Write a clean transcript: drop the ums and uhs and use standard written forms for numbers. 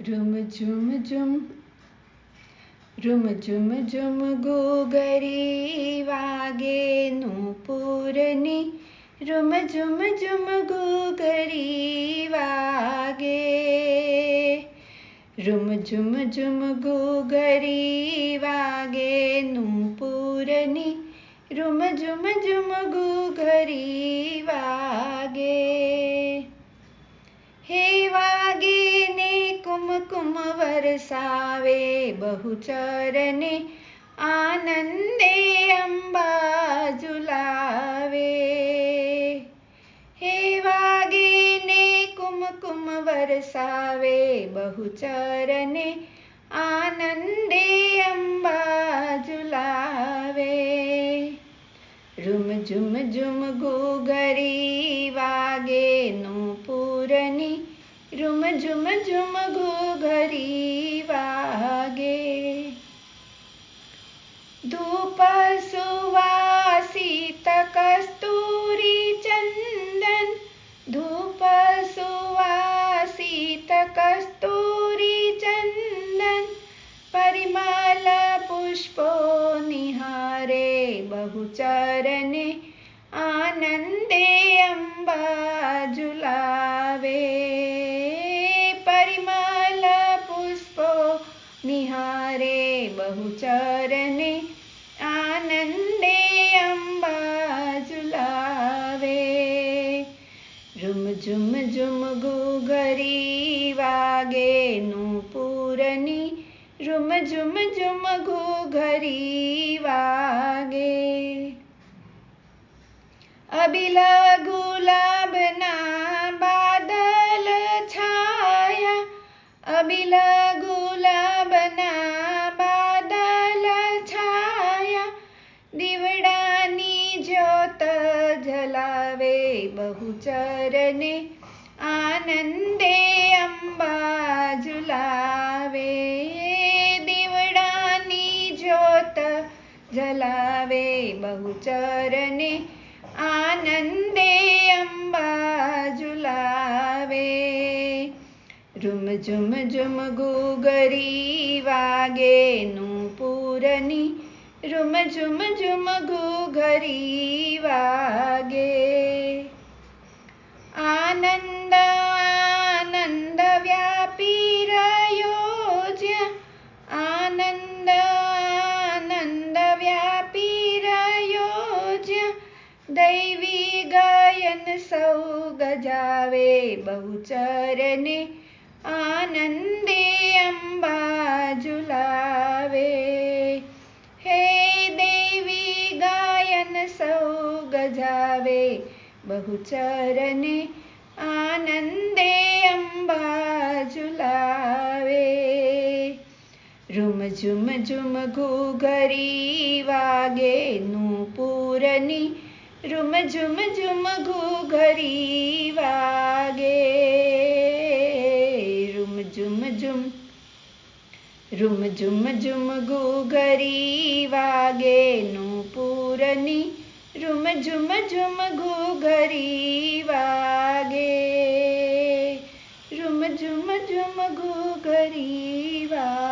room ઝુમ ઝુમ room ઝુમ ઝુમ ઘૂઘરી વાગે નૂપુરની room ઝુમ ઝુમ ઘૂઘરી વાગે room ઝુમ ઝુમ ઘૂઘરી વાગે નૂપુરની રૂમ ઝુમ ઝુમ ઘૂઘરી વાગે હે વાગે ને કુમકુમ વરસાવે બહુચરને આનંદે અંબા ઝુલાવે હે વાગે ને કુમકુમ વરસાવે બહુચરને આનંદે અંબા ઝુલાવે રૂમ ઝુમ ઝુમ ઘૂઘરી વાગે નૂપુરની રૂમ ઝુમ ઝુમ ઘૂઘરી વાગે ધૂપ સુવાસિત કસ્તુરી ચંદન ધૂપ સુવાસિત કસ્તુરી ચંદન પરિમલ પુષ્પો નિહારે બહુચરને આનંદે અંબા ઝુલાવે પરિમલ પુષ્પો નિહારે બહુચરને આનંદે અંબા ઝુલાવે રૂમ ઝુમ ઝુમ ઘૂઘરી વાગે નૂપુરની રૂમ ઝુમ ઝુમ ઘૂઘરી વાગે અબિલ ગુલાબના બાદલ છાયા અબિલ ગુલાબના બાદલ છાયા દીવડાની જ્યોત જલાવે બહુચરને આનંદે અંબા ઝુલાવે દીવડાની જ્યોત જલાવે બહુચરને આનંદે અંબા ઝુલાવે રૂમ ઝુમ ઝુમ ઘૂઘરી વાગે નૂપુરની રૂમ ઝુમ ઝુમ ઘૂઘરી વાગે આનંદ આનંદ વ્યાપી રહ્યો જ્યાં આનંદ આનંદ વ્યાપી રહ્યો જ્યાં દૈવી ગાયન સૌ ગજાવે બહુચરને આનંદે અંબા ઝુલાવે હે દેવી ગાયન સૌ ગજાવે બહુચરને આનંદે અંબા ઝુલાવે રૂમ ઝુમ ઝુમ ઘૂઘરી વાગે નૂપુરની રૂમ ઝુમ ઝુમ ઘૂઘરી વાગે રૂમ ઝુમ ઝુમ રૂમ ઝુમ ઝુમ ઘૂઘરી વાગે નૂપુરની રૂમ ઝુમ ઝુમ ઘૂઘરી વાગે રૂમ ઝુમ ઝુમ ઘૂઘરી વાગે